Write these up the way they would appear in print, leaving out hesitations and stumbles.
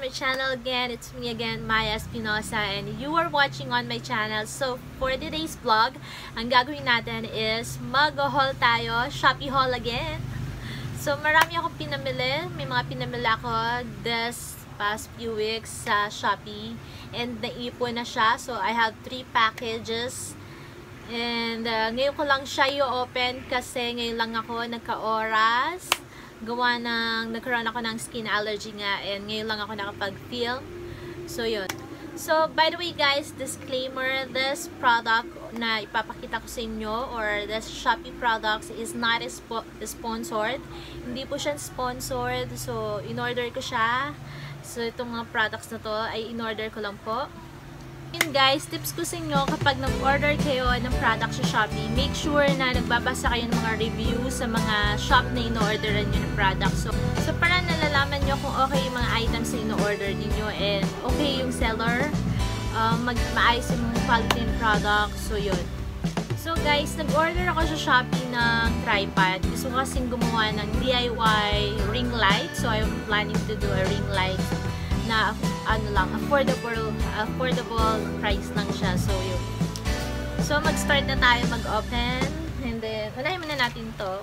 my channel again. It's me again, Mhy Espinosa, and you are watching on my channel. So, for today's vlog, ang gagawin natin is mag-haul tayo, Shopee haul again. So, marami akong pinamili. May mga pinamili ako this past few weeks sa Shopee, and naipon na siya. So, I have 3 packages. And ngayon ko lang siya i-open kasi ngayon lang ako nagka-oras. Gawa ng nagkaroon ako ng skin allergy nga, and ngayon lang ako nakapag-film. So yun. So by the way guys, disclaimer, this product na ipapakita ko sa inyo, or this Shopee products, is not sponsored. Hindi po siya sponsored. So in-order ko siya. So itong mga products na to ay in-order ko lang po. Yun guys, tips ko sa inyo, kapag nag-order kayo ng product sa Shopee, make sure na nagbabasa kayo ng mga reviews sa mga shop na ino-orderan nyo ng product. So para nalalaman nyo kung okay yung mga items na ino-order ninyo and okay yung seller, maayos yung quality ng product. So yun. So guys, nag-order ako sa Shopee ng tripod. Gusto ko kasing gumawa ng DIY ring light. So I'm planning to do a ring light na ano lang, affordable price lang siya. So yun. So mag-start na tayo mag-open, and then unahin muna natin to.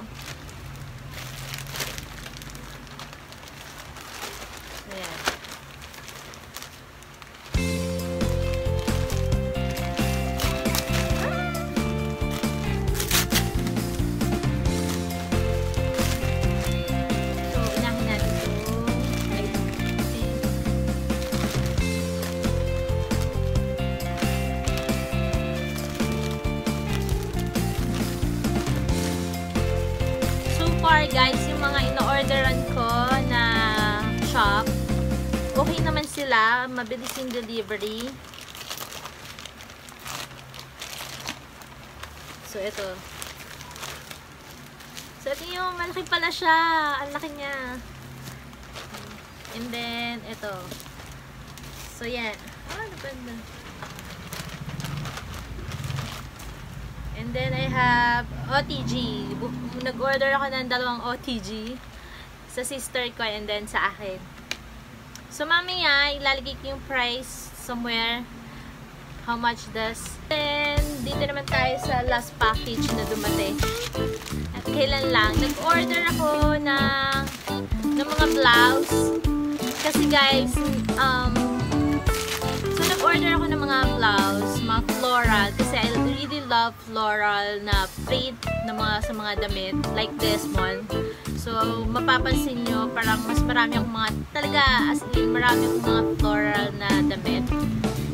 Ayan. Guys, yung mga ino-orderan ko na shop, okay naman sila, mabilis yung delivery. So ito yung malaki pala siya, ang laki niya. And then ito, so yan, and then I have OTG. Nag-order ako ng 2 OTG sa sister ko and then sa akin. So mamaya ilalagay ko yung price somewhere, how much this. Then dito naman tayo sa last package na dumating. At kailan lang nag-order ako ng mga blouse kasi guys, so nag-order ako ng mga blouse, mga floral, kasi I really love floral na print na sa mga damit, like this one. So mapapansin nyo, parang mas marami akong mga, talaga as in, marami akong mga floral na damit.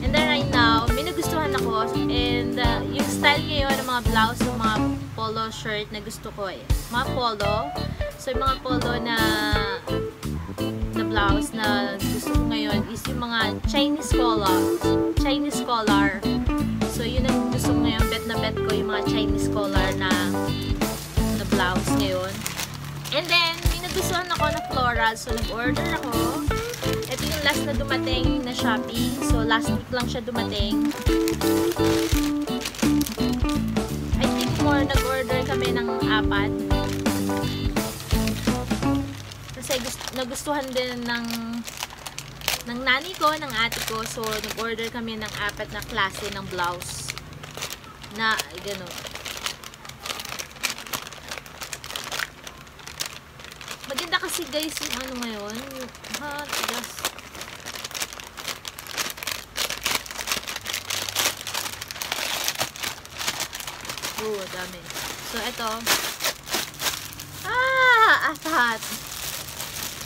And then right now, may nagustuhan ako, and yung style ngayon ng mga blouse, yung mga polo shirt na gusto ko mga polo. So yung mga polo na blouse na gusto ko ngayon is yung mga Chinese collar. So yun ang gusto ko ngayon, bet na bet ko yung mga Chinese collar na blouse ngayon. And then may nagustuhan ako na floral, so nag-order ako. Ito yung last na dumating na Shopee, so last week lang siya dumating. I think more, nag-order kami ng 4 kasi nagustuhan din ng nanay ko, ng ate ko. So nag-order kami ng 4 na klase ng blouse na gano'n. Maganda kasi guys yung ano ngayon, tigas. Dami. So ito, apat.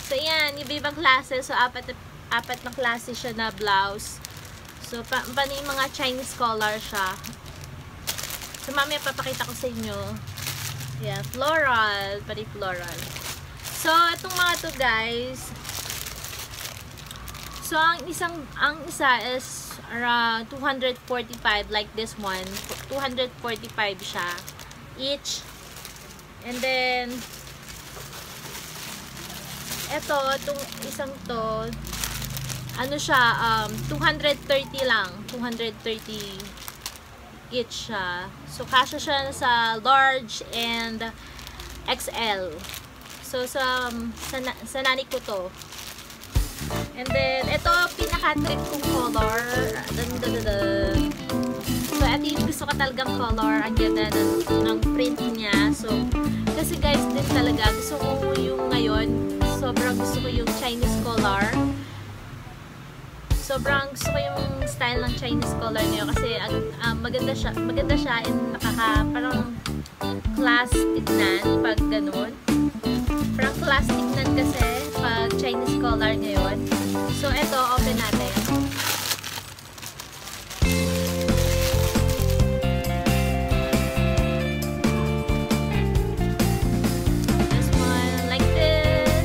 So, yan, iba-ibang klase. So, apat na klase siya na blouse. So, paano yung mga Chinese collar siya. So, mamaya papakita ko sa inyo. Yan, floral. Pari floral. So, itong mga to guys. So, ang isa is around 245, like this one. 245 siya. Each. And then, itong isang to, ano siya, 230 lang. 230 each siya. So, kasya siya sa large and XL. So, sa nanay ko to. And then, ito, pinaka-trip kong color. So, ito yung gusto ko talagang color. Ang ganda ng print niya. So, kasi guys, din talaga, gusto ko yung ngayon, sobrang gusto ko yung Chinese color. Sobrang gusto ko yung style ng Chinese color ngayon kasi maganda siya and parang class tignan pag ganun. Parang class tignan kasi pag Chinese color ngayon. So, ito, open natin. This one, like this.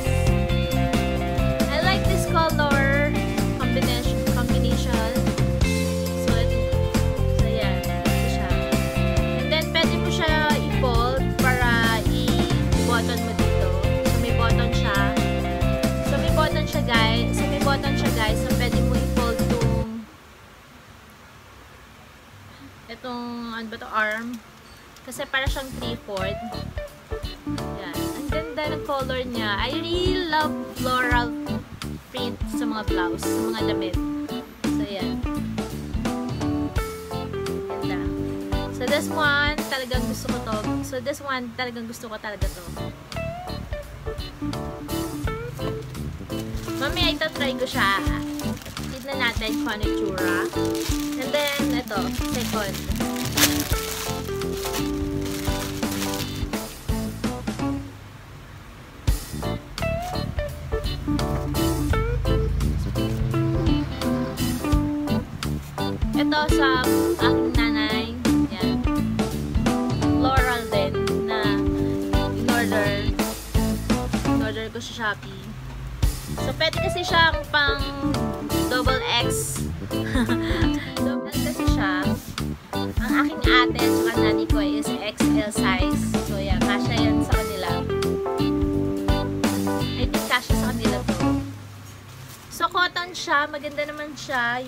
I like this color combination. So, yan. Ito siya. And then, pwede mo siya i-fold para i-button mo dito. So, may button siya. So, may button siya, guys. So, pwede mo i-fold itong ano ba to, arm. Kasi para siyang 3/4. Yan. Ang ganda ng color niya. I really love floral print sa mga blouse, sa mga damit. So, yan. Ganda. So, this one, talagang gusto ko to. Talaga to. Mamaya itatry ko siya. Tignan natin kung ano itsura. And then, ito, second. Ito sa aking nanay. Yan. Floral din na in-order ko sa Shopee. So, pwede kasi siyang pang double X. Double kasi siya. Ang aking ate at saka nani ko is XL size. So, yeah, kasya yan sa kanila. I think kasya sa kanila to. So, cotton siya. Maganda naman siya.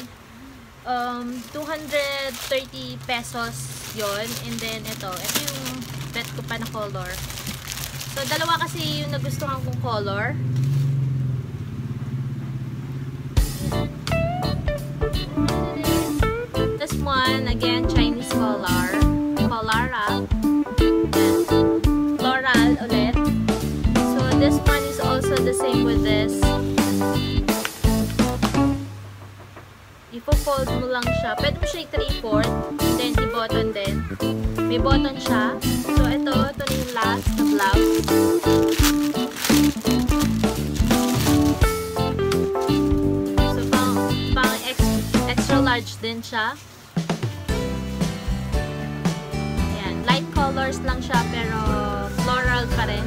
230 pesos yon. And then, ito yung bet ko pa na color. So, dalawa kasi yung nagustuhan kong color. This one, again, Chinese color. Floral ulit. So, this one is also the same with this. Ipo-fold mo lang siya. Pwede mo siya i-3/4 and then i-button din. May button siya. So, ito na yung last na blouse. So, pang extra large din siya. Ayan. Light colors lang siya pero floral pa rin.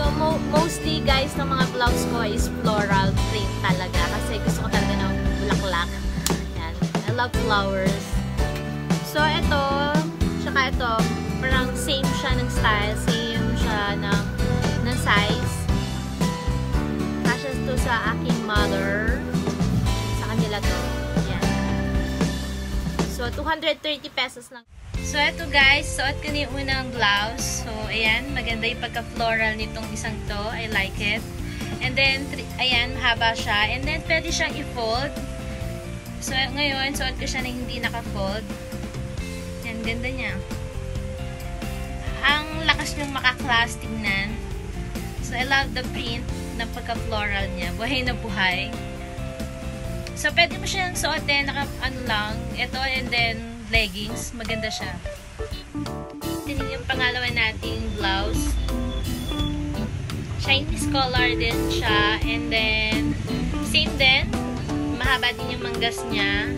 So, mostly guys, ng mga blouse ko is floral print talaga. Kasi gusto ko talaga ng bulaklak. Yan. I love flowers. So, ito, tsaka ito, parang same siya ng style. Same siya ng size. Kasya ito sa aking mother. Sa kanila to. Yan. So, 230 pesos lang. So, ito guys, suot ko na yung unang blouse. So, ayan, maganda yung pagka-floral nitong isang to. I like it. And then, ayan, mahaba siya. And then, pwede siyang i-fold. So, ngayon, suot ko siya na hindi naka-fold. Yan, ganda niya. Ang lakas niyang maka-class tingnan. So, I love the print na pagka-floral niya. Buhay na buhay. So, pwede mo siyang suotin, ano lang, ito, and then, leggings. Maganda siya. Ito yung pangalawa nating blouse. Chinese color din siya. And then, same din. Mahaba din yung manggas niya.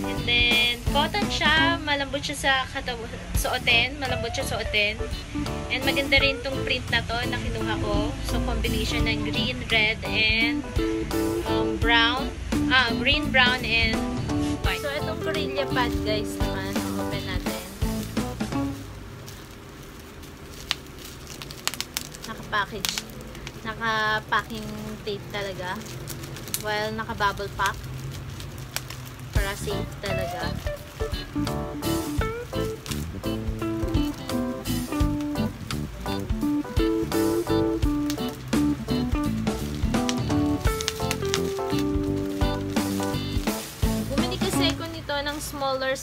And then, cotton siya. Malambot siya sa suotin. Malambot siya suotin. And maganda rin tong print na to na kinuha ko. So, combination ng green, red, and brown. Green, brown, and white. So, itong gorilla pad, guys, naman. Open natin. Naka-package. Naka-packing tape talaga. While naka-bubble pack. Para safe talaga.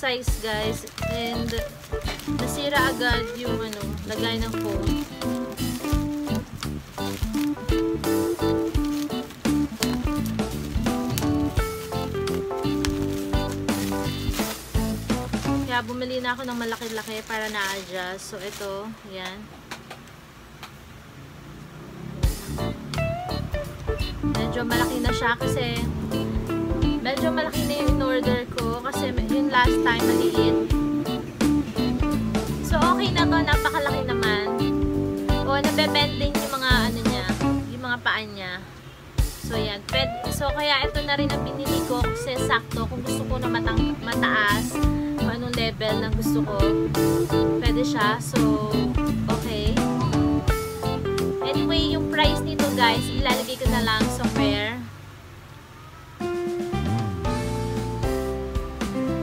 size guys, and nasira agad yung ano, lagay ng phone. Kaya bumili na ako ng malaki-laki para na-adjust. So ito, yan. Medyo malaki na siya kasi medyo malaki na yung in-order ko kasi yung last time maliit. So okay na to, napakalaki naman. O nabebend din yung mga ano niya, yung mga paa niya. So yan, so kaya ito na rin ang binili ko kasi sakto kung gusto ko na mataas, kung anong level ng gusto ko, pwede siya. So okay. Anyway, yung price nito guys, ilalagay ko na lang somewhere.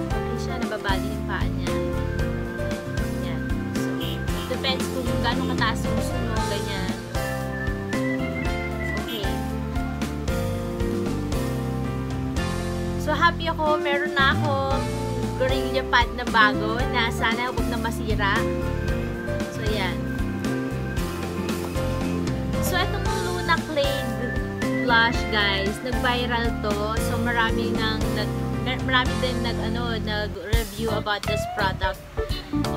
Okay siya, nababali yung paa niya. Yan. So, depends kung gano'ng kataas yung gusto nyo, ganyan. Okay. So, happy ako. Meron na akong Gorilla Pad na bago na sana huwag na masira. So, yan. So, itong Luna Clay blush, guys, nag-viral to. So, marami din nag-review about this product.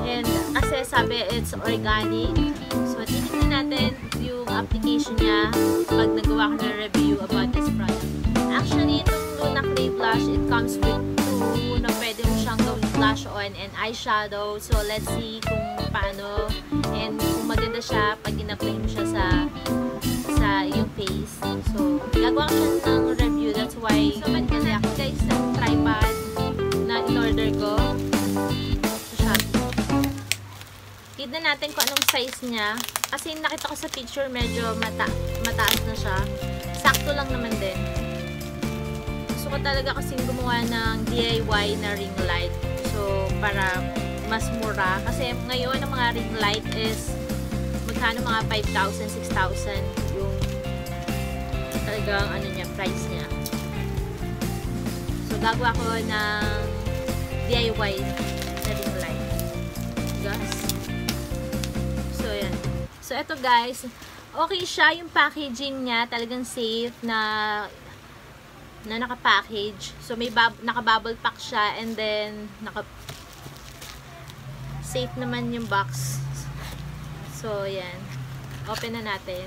And, kasi sabi, it's organic. So, titignan natin yung application niya pag nagawa ko ng review about this product. Actually, itong Luna Clay blush, it comes with two na pwede mo siyang gawing blush on and eyeshadow. So, let's see kung paano and kung maganda siya pag in-apply mo siya sa yung face. So, gagawa ko siya ng review. That's why, so, magkali ako guys ng tripod na in-order ko sa Shopee. Tignan natin kung anong size niya. Kasi nakita ko sa picture, medyo mataas na siya. Sakto lang naman din. Gusto ko talaga kasing gumawa ng DIY na ring light. So, para mas mura. Kasi ngayon, ang mga ring light is magkano, mga 5,000, 6,000 yung talagang ano niya, price niya. So, gagawa ko ng DIY na ring light. Guys. So, yan. So, ito guys, okay siya yung packaging niya. Talagang safe na naka-package. So, may naka-bubble pack siya and then safe naman yung box. So, yan. Open na natin.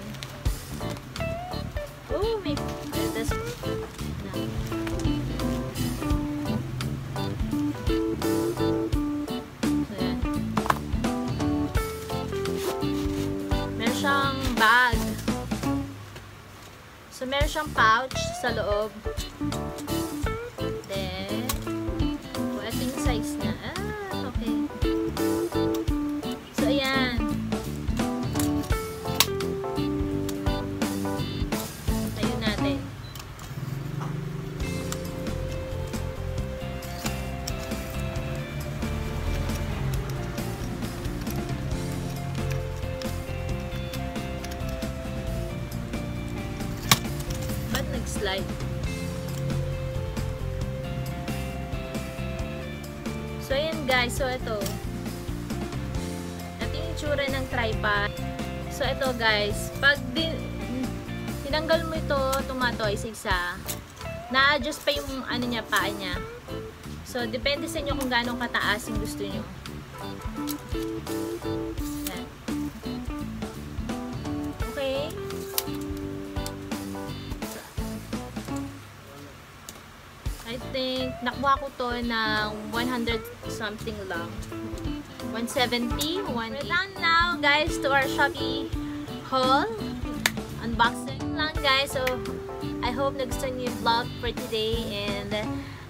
Oh, may this. No. So, yan. Meron siyang bag. So, meron siyang pouch sa loob. Then, ito yung size niya. Okay. So, ayan. Tayo natin. Ba't nag-slide? So, ayan guys. So, ito. Ito yung itsura ng tripod. So, ito guys. Pag tinanggal mo ito, tumatoys isa, na-adjust pa yung ano niya, paa niya. So, depende sa inyo kung gano'ng kataas yung gusto nyo. Yan. Okay. I think, nakuha ko to ng 100 something lang. 170, 180. We're done now, guys, to our Shopee haul. Unboxing lang, guys. So, I hope nagustuhan niyo yung vlog for today. And,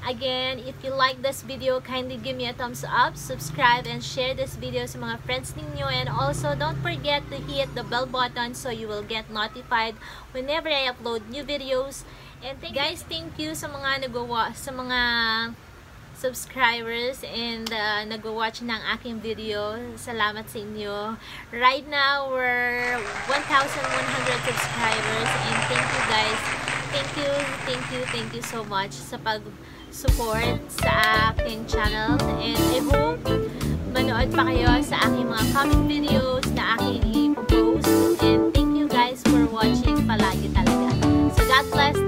again, if you like this video, kindly give me a thumbs up, subscribe, and share this video sa mga friends ninyo. And also, don't forget to hit the bell button so you will get notified whenever I upload new videos. And guys, thank you sa mga subscribers and nag-watch ng aking video. Salamat sa inyo. Right now, we're 1,100 subscribers and thank you guys. Thank you so much sa support sa aking channel. And I hope manood pa kayo sa aking mga coming videos na aking i-post. And thank you guys for watching palagi talaga. So God bless.